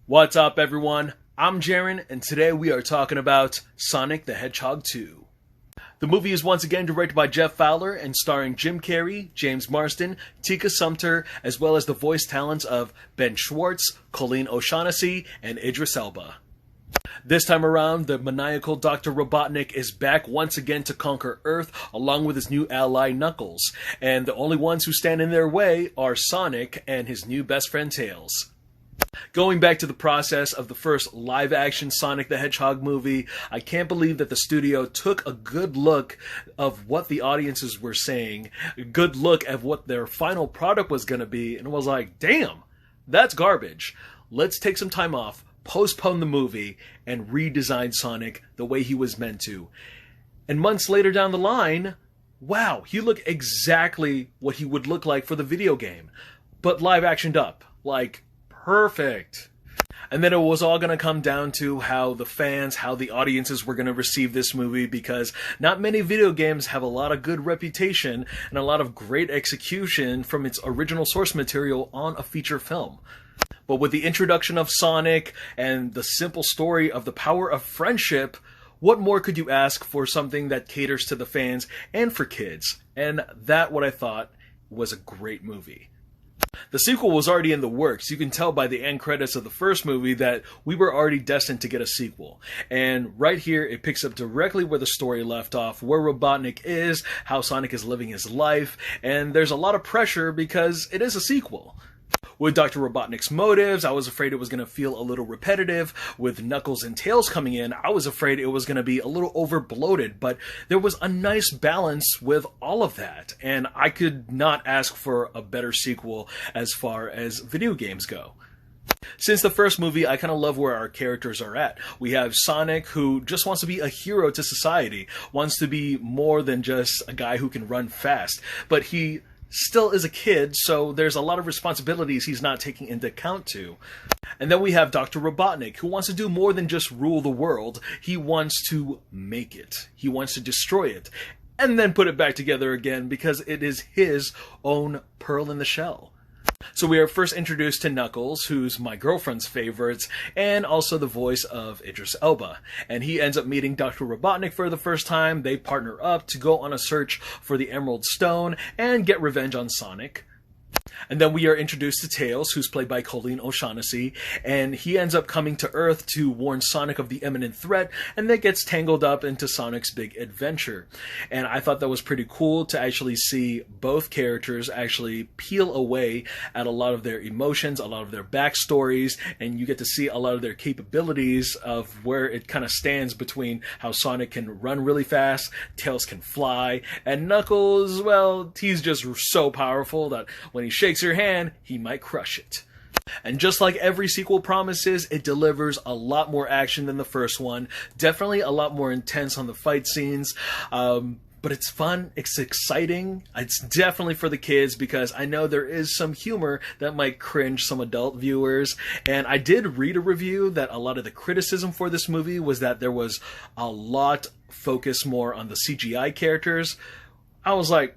What's up, everyone? I'm Jaren, and today we are talking about Sonic the Hedgehog 2. The movie is once again directed by Jeff Fowler and starring Jim Carrey, James Marsden, Tika Sumpter, as well as the voice talents of Ben Schwartz, Colleen O'Shaughnessy, and Idris Elba. This time around, the maniacal Dr. Robotnik is back once again to conquer Earth along with his new ally Knuckles, and the only ones who stand in their way are Sonic and his new best friend Tails. Going back to the process of the first live-action Sonic the Hedgehog movie, I can't believe that the studio took a good look of what the audiences were saying, a good look at what their final product was going to be, and was like, damn, that's garbage. Let's take some time off, postpone the movie, and redesign Sonic the way he was meant to. And months later down the line, wow, he looked exactly what he would look like for the video game, but live-actioned up, like perfect. And then it was all going to come down to how the audiences were going to receive this movie, because not many video games have a lot of good reputation and a lot of great execution from its original source material on a feature film. But with the introduction of Sonic and the simple story of the power of friendship, what more could you ask for something that caters to the fans and for kids? And that, what I thought, was a great movie. The sequel was already in the works. You can tell by the end credits of the first movie that we were already destined to get a sequel. And right here, it picks up directly where the story left off, where Robotnik is, how Sonic is living his life, and there's a lot of pressure because it is a sequel. With Dr. Robotnik's motives, I was afraid it was going to feel a little repetitive. With Knuckles and Tails coming in, I was afraid it was going to be a little over-bloated, but there was a nice balance with all of that, and I could not ask for a better sequel as far as video games go. Since the first movie, I kind of love where our characters are at. We have Sonic, who just wants to be a hero to society, wants to be more than just a guy who can run fast, but he still is a kid, so there's a lot of responsibilities he's not taking into account to. And then we have Dr. Robotnik, who wants to do more than just rule the world. He wants to make it. He wants to destroy it. And then put it back together again, because it is his own pearl in the shell. So we are first introduced to Knuckles, who's my girlfriend's favorite, and also the voice of Idris Elba. And he ends up meeting Dr. Robotnik for the first time. They partner up to go on a search for the Emerald Stone and get revenge on Sonic. And then we are introduced to Tails, who's played by Colleen O'Shaughnessy, and he ends up coming to Earth to warn Sonic of the imminent threat, and then gets tangled up into Sonic's big adventure. And I thought that was pretty cool to actually see both characters actually peel away at a lot of their emotions, a lot of their backstories, and you get to see a lot of their capabilities of where it kind of stands between how Sonic can run really fast, Tails can fly, and Knuckles, well, he's just so powerful that when he shakes your hand, he might crush it. And just like every sequel promises, it delivers a lot more action than the first one. Definitely a lot more intense on the fight scenes. But it's fun, it's exciting, it's definitely for the kids, because I know there is some humor that might cringe some adult viewers. And I did read a review that a lot of the criticism for this movie was that there was a lot focused more on the CGI characters. I was like,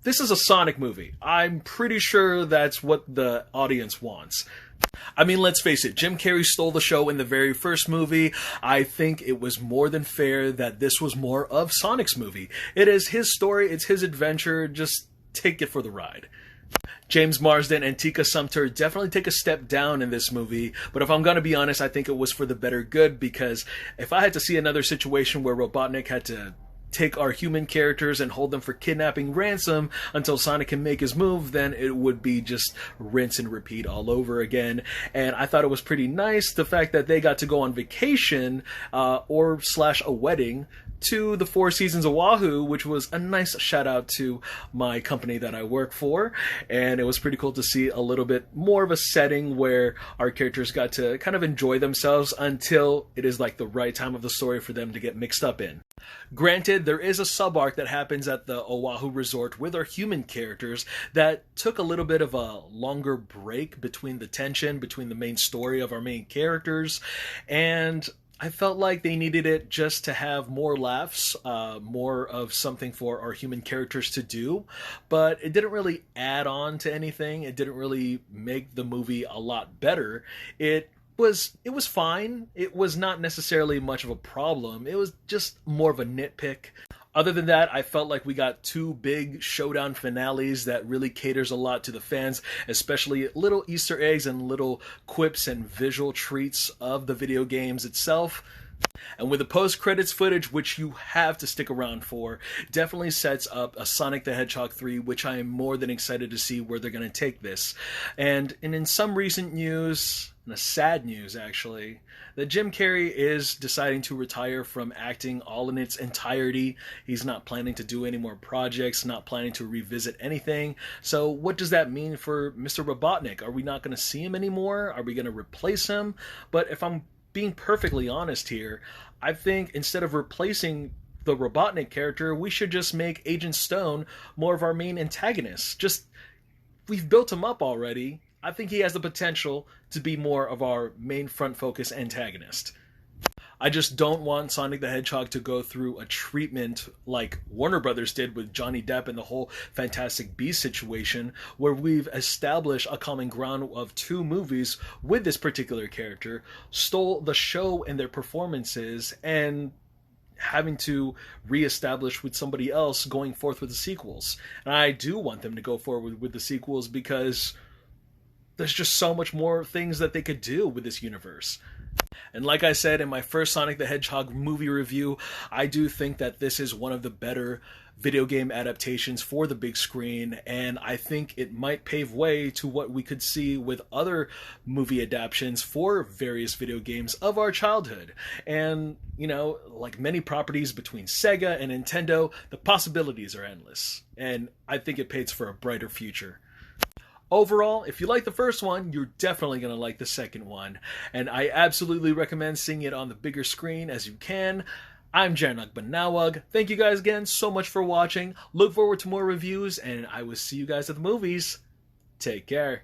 this is a Sonic movie. I'm pretty sure that's what the audience wants. I mean, let's face it, Jim Carrey stole the show in the very first movie. I think it was more than fair that this was more of Sonic's movie. It is his story, it's his adventure, just take it for the ride. James Marsden and Tika Sumpter definitely take a step down in this movie, but if I'm going to be honest, I think it was for the better good, because if I had to see another situation where Robotnik had to take our human characters and hold them for kidnapping ransom until Sonic can make his move, then it would be just rinse and repeat all over again. And I thought it was pretty nice, the fact that they got to go on vacation or a wedding to the Four Seasons Oahu, which was a nice shout out to my company that I work for. And it was pretty cool to see a little bit more of a setting where our characters got to kind of enjoy themselves until it is like the right time of the story for them to get mixed up in. Granted, there is a sub-arc that happens at the Oahu resort with our human characters that took a little bit of a longer break between the tension, between the main story of our main characters, and I felt like they needed it just to have more laughs, more of something for our human characters to do, but it didn't really add on to anything. It didn't really make the movie a lot better. It was fine. It was not necessarily much of a problem. It was just more of a nitpick. Other than that, I felt like we got two big showdown finales that really caters a lot to the fans, especially little Easter eggs and little quips and visual treats of the video games itself. And with the post-credits footage, which you have to stick around for, definitely sets up a Sonic the Hedgehog 3, which I am more than excited to see where they're going to take this. And in some recent news, and a sad news actually, that Jim Carrey is deciding to retire from acting all in its entirety. He's not planning to do any more projects, not planning to revisit anything. So what does that mean for Mr. Robotnik? Are we not going to see him anymore? Are we going to replace him? But if I'm being perfectly honest here, I think instead of replacing the Robotnik character, we should just make Agent Stone more of our main antagonist. We've built him up already. I think he has the potential to be more of our main front focus antagonist. I just don't want Sonic the Hedgehog to go through a treatment like Warner Brothers did with Johnny Depp and the whole Fantastic Beasts situation, where we've established a common ground of two movies with this particular character, stole the show and their performances, and having to reestablish with somebody else going forth with the sequels. And I do want them to go forward with the sequels because there's just so much more things that they could do with this universe. And like I said in my first Sonic the Hedgehog movie review, I do think that this is one of the better video game adaptations for the big screen, and I think it might pave way to what we could see with other movie adaptations for various video games of our childhood. And, you know, like many properties between Sega and Nintendo, the possibilities are endless, and I think it paves for a brighter future. Overall, if you like the first one, you're definitely going to like the second one, and I absolutely recommend seeing it on the bigger screen as you can. I'm Jaren. Thank you guys again so much for watching. Look forward to more reviews, and I will see you guys at the movies. Take care.